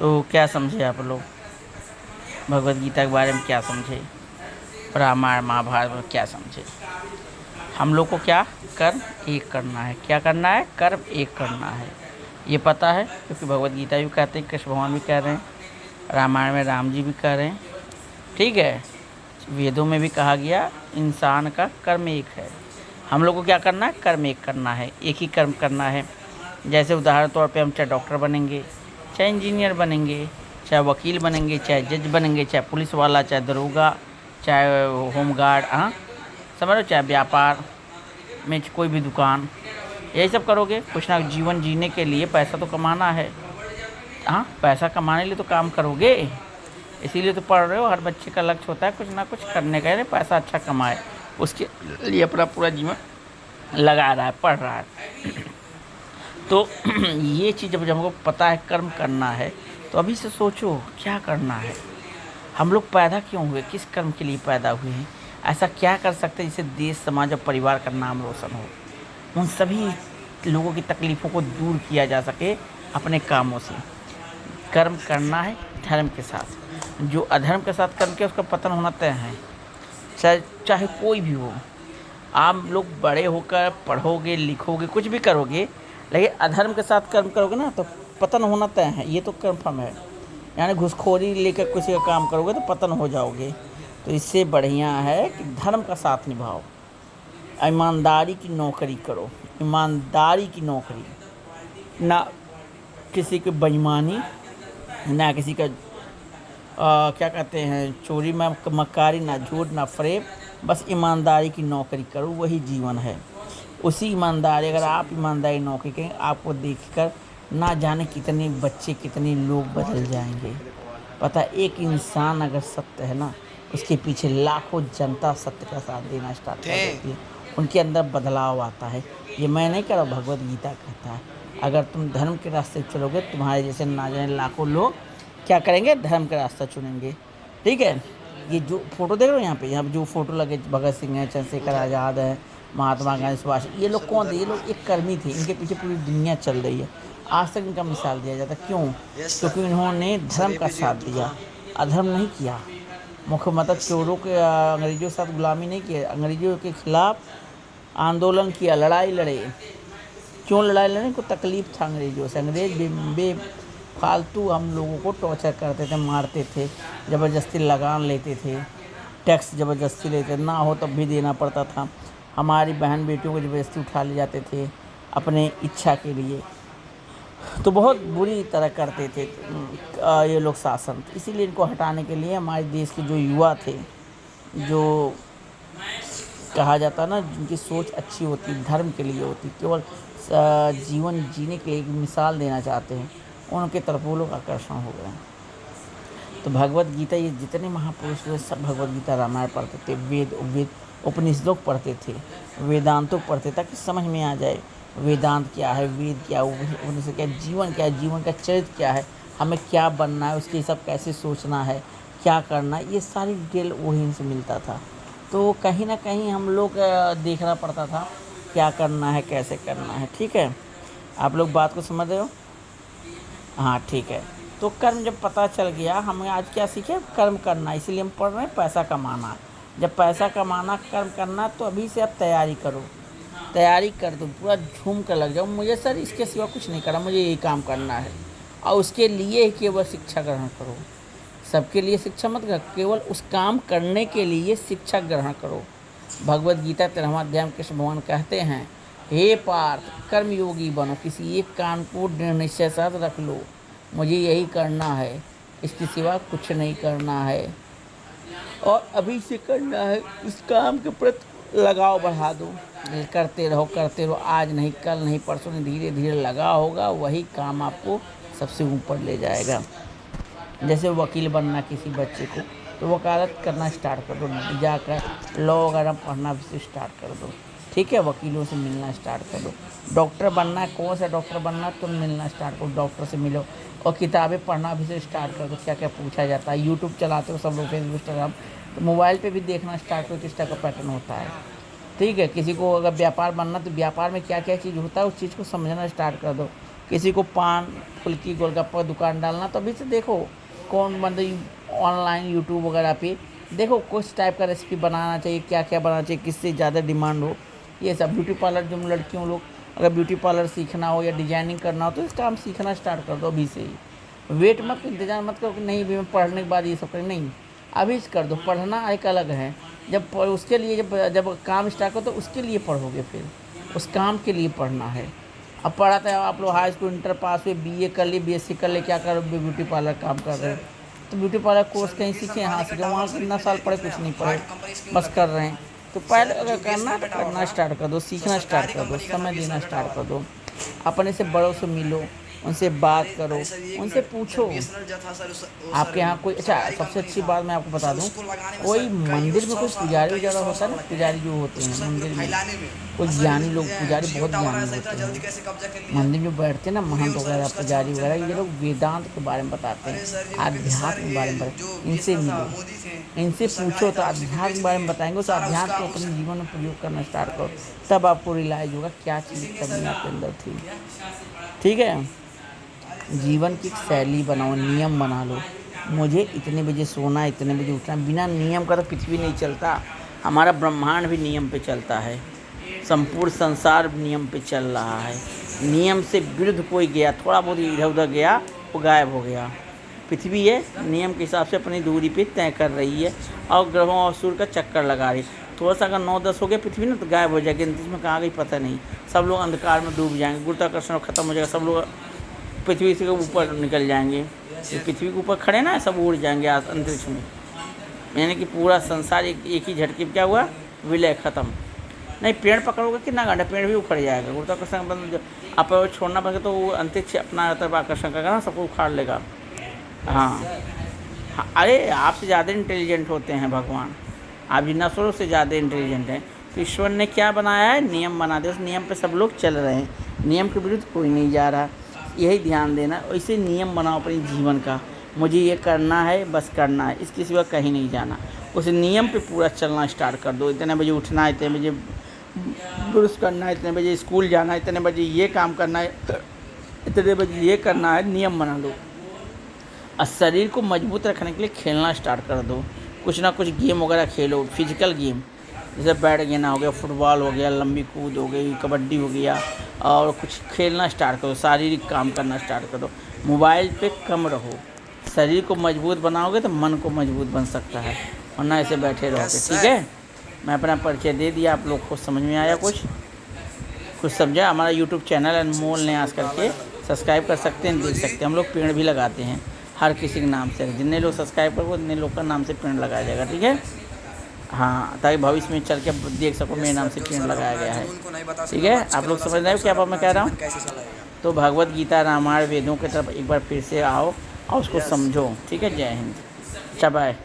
तो क्या समझे आप लोग भगवत गीता के बारे में? क्या समझे रामायण महाभारत में? क्या समझे? हम लोग को क्या कर्म एक करना है। क्या करना है? कर्म एक करना है। ये पता है क्योंकि भगवत गीता भी कहते हैं, कृष्ण भगवान भी कह रहे हैं, रामायण में राम जी भी कह रहे हैं। ठीक है, वेदों में भी कहा गया इंसान का कर्म एक है। हम लोग को क्या करना है? कर्म एक करना है, एक ही कर्म करना है। जैसे उदाहरण तौर पे हम चाहे डॉक्टर बनेंगे, चाहे इंजीनियर बनेंगे, चाहे वकील बनेंगे, चाहे जज बनेंगे, चाहे पुलिस वाला, चाहे दरोगा, चाहे होमगार्ड, हाँ समझ लो, चाहे व्यापार में कोई भी दुकान, यही सब करोगे। कुछ ना, जीवन जीने के लिए पैसा तो कमाना है। हाँ, पैसा कमाने के लिए तो काम करोगे, इसीलिए तो पढ़ रहे हो। हर बच्चे का लक्ष्य होता है कुछ ना कुछ करने का, यानी पैसा अच्छा कमाए, उसके लिए अपना पूरा जीवन लगा रहा है, पढ़ रहा है। तो ये चीज़ जब हमको पता है कर्म करना है, तो अभी से सोचो क्या करना है। हम लोग पैदा क्यों हुए? किस कर्म के लिए पैदा हुए हैं? ऐसा क्या कर सकते हैं जिससे देश, समाज और परिवार का नाम रोशन हो? उन सभी लोगों की तकलीफ़ों को दूर किया जा सके अपने कामों से। कर्म करना है धर्म के साथ। जो अधर्म के साथ कर्म किया उसका पतन होना तय है, चाहे चाहे कोई भी हो। आप लोग बड़े होकर पढ़ोगे, लिखोगे, कुछ भी करोगे, लेकिन अधर्म के साथ कर्म करोगे ना तो पतन होना तय है, ये तो कन्फर्म है। यानी घूसखोरी लेकर किसी का काम करोगे तो पतन हो जाओगे। तो इससे बढ़िया है कि धर्म का साथ निभाओ, ईमानदारी की नौकरी करो, ईमानदारी की नौकरी, ना किसी की बेईमानी, ना किसी का क्या कहते हैं चोरी में मक्कारी, ना झूठ, ना फरेब। बस ईमानदारी की नौकरी करो, वही जीवन है। उसी ईमानदारी, अगर आप ईमानदारी नौकरी करें, आपको देखकर ना जाने कितने बच्चे, कितने लोग बदल जाएंगे। पता है, एक इंसान अगर सत्य है ना, उसके पीछे लाखों जनता सत्य का साथ देना स्टार्ट कर देती है, उनके अंदर बदलाव आता है। ये मैं नहीं कह रहा, भगवत गीता कहता है। अगर तुम धर्म के रास्ते चलोगे, तुम्हारे जैसे ना जाने लाखों लोग क्या करेंगे? धर्म का रास्ता चुनेंगे। ठीक है, ये जो फोटो देख रहे हो यहाँ पे जो फोटो लगे, भगत सिंह है, चंद्रशेखर आज़ाद है, महात्मा गांधी, सुभाष, ये लोग कौन थे? ये लोग एक कर्मी थे, इनके पीछे पूरी दुनिया चल रही है। आज तक इनका मिसाल दिया जाता, क्यों? क्योंकि इन्होंने धर्म का साथ दिया, अधर्म नहीं किया। मुख्य मतलब चोरों के, अंग्रेजों के साथ गुलामी नहीं किया, अंग्रेजों के खिलाफ आंदोलन किया, लड़ाई लड़े। क्यों लड़ाई लड़े? को तकलीफ था अंग्रेजों से। अंग्रेज बेफालतू हम लोगों को टॉर्चर करते थे, मारते थे, ज़बरदस्ती लगान लेते थे, टैक्स ज़बरदस्ती लेते, ना हो तब भी देना पड़ता था। हमारी बहन बेटियों को ज़बरदस्ती उठा ले जाते थे अपने इच्छा के लिए। तो बहुत बुरी तरह करते थे ये लोग शासन। इसीलिए इनको हटाने के लिए हमारे देश के जो युवा थे, जो कहा जाता ना, जिनकी सोच अच्छी होती, धर्म के लिए होती, केवल जीवन जीने के लिए एक मिसाल देना चाहते हैं, उनके तरफ वो लोग आकर्षण हो गए हैं। तो भगवत गीता, ये जितने महापुरुष हुए सब भगवत गीता रामायण पढ़ते थे, वेद उपनिषदों पढ़ते थे, वेदांतों पढ़ते, ताकि समझ में आ जाए वेदांत क्या है, वेद क्या है, उपनिषद क्या है, जीवन क्या है, जीवन का चरित्र क्या है, हमें क्या बनना है, उसके सब कैसे सोचना है, क्या करना है, ये सारी डिटेल वहीं से मिलता था। तो कहीं ना कहीं हम लोग देखना पड़ता था क्या करना है, कैसे करना है। ठीक है, आप लोग बात को समझ रहे हो? हाँ ठीक है। तो कर्म जब पता चल गया, हमें आज क्या सीखे? कर्म करना, इसीलिए हम पढ़ रहे हैं पैसा कमाना। जब पैसा कमाना, कर्म करना, तो अभी से अब तैयारी करो, तैयारी कर दो, पूरा झूम कर लग जाओ, मुझे सर इसके सिवा कुछ नहीं करना, मुझे यही काम करना है। और उसके लिए केवल शिक्षा ग्रहण करो। सबके लिए शिक्षा मत करो, केवल उस काम करने के लिए शिक्षा ग्रहण करो। भगवत गीता 13वां अध्याय में कृष्ण भगवान कहते हैं, हे पार्थ, कर्मयोगी बनो, किसी एक काम को दृढ़ निश्चय साथ रख लो, मुझे यही करना है, इसके सिवा कुछ नहीं करना है, और अभी से करना है। उस काम के प्रति लगाव बढ़ा दो, करते रहो, आज नहीं, कल नहीं, परसों नहीं, धीरे धीरे लगा होगा, वही काम आपको सबसे ऊपर ले जाएगा। जैसे वकील बनना किसी बच्चे को, तो वकालत करना स्टार्ट कर दो, जाकर लॉ वगैरह पढ़ना भी स्टार्ट कर दो। ठीक है, वकीलों से मिलना स्टार्ट कर दो। डॉक्टर बनना है, कौन सा डॉक्टर बनना, तुम मिलना स्टार्ट करो, डॉक्टर से मिलो। और किताबें पढ़ना भी से स्टार्ट कर दो, क्या क्या पूछा जाता है। यूट्यूब चलाते हो सब लोग, फेसबुक, इंस्टाग्राम, तो मोबाइल पे भी देखना स्टार्ट करो किस तरह का पैटर्न होता है। ठीक है, किसी को अगर व्यापार बनना, तो व्यापार में क्या क्या चीज़ होता है, उस चीज़ को समझना स्टार्ट कर दो। किसी को पान फुल्की गोलगप्पा दुकान डालना, तो अभी से देखो कौन मतलब ऑनलाइन यूट्यूब वगैरह पे देखो कुछ टाइप का रेसिपी बनाना चाहिए, क्या क्या बनाना चाहिए, किससे ज़्यादा डिमांड हो। ये सब ब्यूटी पार्लर जो लड़कियों लोग अगर ब्यूटी पार्लर सीखना हो या डिजाइनिंग करना हो तो इस काम सीखना स्टार्ट कर दो अभी से ही। वेट मत इंतजार मत करो कि नहीं भी मैं पढ़ने के बाद ये सब करें, नहीं, अभी से कर दो। पढ़ना एक अलग है, उसके लिए जब काम स्टार्ट करो तो उसके लिए पढ़ोगे, फिर उस काम के लिए पढ़ना है। अब पढ़ा था आप लोग हाई स्कूल इंटर पास हुए, बीए कर लिए, बीएससी कर लिए, क्या करो ब्यूटी पार्लर काम कर रहे हैं, तो ब्यूटी पार्लर कोर्स कहीं सीखे, यहाँ सीखे, वहाँ कितना साल पढ़े, कुछ नहीं पढ़े, बस कर रहे हैं। तो पहले अगर करना तो करना स्टार्ट कर दो, सीखना स्टार्ट कर दो, समय देना स्टार्ट कर दो, अपने से बड़ों से मिलो, उनसे बात करो, उनसे पूछो आपके यहाँ कोई। अच्छा, सबसे अच्छी बात मैं आपको बता दूँ, कोई मंदिर में कोई पुजारी वगैरह होता है ना, पुजारी जो होते हैं मंदिर में, कोई ज्ञानी लोग, पुजारी बहुत ज्ञानी होते हैं, मंदिर में बैठते हैं ना महंत वगैरह पुजारी वगैरह, ये लोग वेदांत के बारे में बताते हैं, आध्यात्म के बारे में बताते, इनसे मिलो, इनसे पूछो तो आध्यात्म के बारे में बताएंगे। उस आध्यात्म को अपने जीवन में प्रयोग करना स्टार्ट करो, तब आपको रियलाइज होगा क्या चीज़ कमी आपके अंदर थी। ठीक है, जीवन की एक शैली बनाओ, नियम बना लो। मुझे इतने बजे सोना, इतने बजे उठना, बिना नियम का तो पृथ्वी नहीं चलता। हमारा ब्रह्मांड भी नियम पे चलता है, संपूर्ण संसार नियम पे चल रहा है। नियम से विरुद्ध कोई गया, थोड़ा बहुत इधर उधर गया, वो गायब हो गया। पृथ्वी है नियम के हिसाब से अपनी दूरी पे तय कर रही है और ग्रहों और सूर्य का चक्कर लगा रही है। थोड़ा सा अगर 9-10 हो गया पृथ्वी ना तो गायब हो जाएगी, इसमें कहाँ गई पता नहीं, सब लोग अंधकार में डूब जाएंगे, गुरुत्वाकर्षण खत्म हो जाएगा, सब लोग पृथ्वी से ऊपर निकल जाएंगे। तो पृथ्वी के ऊपर खड़े ना सब उड़ जाएंगे अंतरिक्ष में, यानी कि पूरा संसार एक ही झटके में क्या हुआ, विलय खत्म। नहीं, पेड़ पकड़ोगे कितना घंटा, पेड़ भी उखड़ जाएगा, गुरुत्वाकर्षण बंद, आप छोड़ना पड़ेगा तो वो अंतरिक्ष अपना तरफ आकर्षण करेगा ना, सबको उखाड़ लेगा। हाँ, अरे आपसे ज़्यादा इंटेलिजेंट होते हैं भगवान, आप जिन्नासुरों से ज़्यादा इंटेलिजेंट हैं। तो ईश्वर ने क्या बनाया है, नियम बना दिया, उस नियम पे सब लोग चल रहे हैं, नियम के विरुद्ध कोई नहीं जा रहा। यही ध्यान देना, ऐसे नियम बनाओ अपने जीवन का, मुझे ये करना है, बस करना है, इसके सिवा कहीं नहीं जाना। उस नियम पे पूरा चलना स्टार्ट कर दो, इतने बजे उठना है, इतने बजे ब्रश करना है, इतने बजे स्कूल जाना है, इतने बजे ये काम करना है, इतने बजे ये करना है, नियम बना लो। और शरीर को मजबूत रखने के लिए खेलना स्टार्ट कर दो, कुछ ना कुछ गेम वगैरह खेलो, फिजिकल गेम, जैसे बैट गेना हो गया, फुटबॉल हो गया, लंबी कूद हो गई, कबड्डी हो गया, और कुछ खेलना स्टार्ट करो, शारीरिक काम करना स्टार्ट करो। मोबाइल पे कम रहो, शरीर को मजबूत बनाओगे तो मन को मजबूत बन सकता है, वरना ऐसे बैठे रहोगे। ठीक है, मैं अपना परिचय दे दिया, आप लोग को समझ में आया, कुछ समझा। हमारा यूट्यूब चैनल अनमोल न्यास करके सब्सक्राइब कर सकते हैं, देख सकते हैं। हम लोग पेड़ भी लगाते हैं हर किसी के नाम से, जितने लोग सब्सक्राइब करोगे उतने लोग का नाम से पेड़ लगाया जाएगा। ठीक है, हाँ, ताकि भविष्य में चल के देख सको मेरे नाम से पेड़ लगाया गया है। ठीक है, आप लोग समझ रहे हो क्या मैं कह रहा हूँ। तो भगवत गीता, रामायण, वेदों की तरफ एक बार फिर से आओ और उसको समझो। ठीक है, जय हिंद, अच्छा बाय।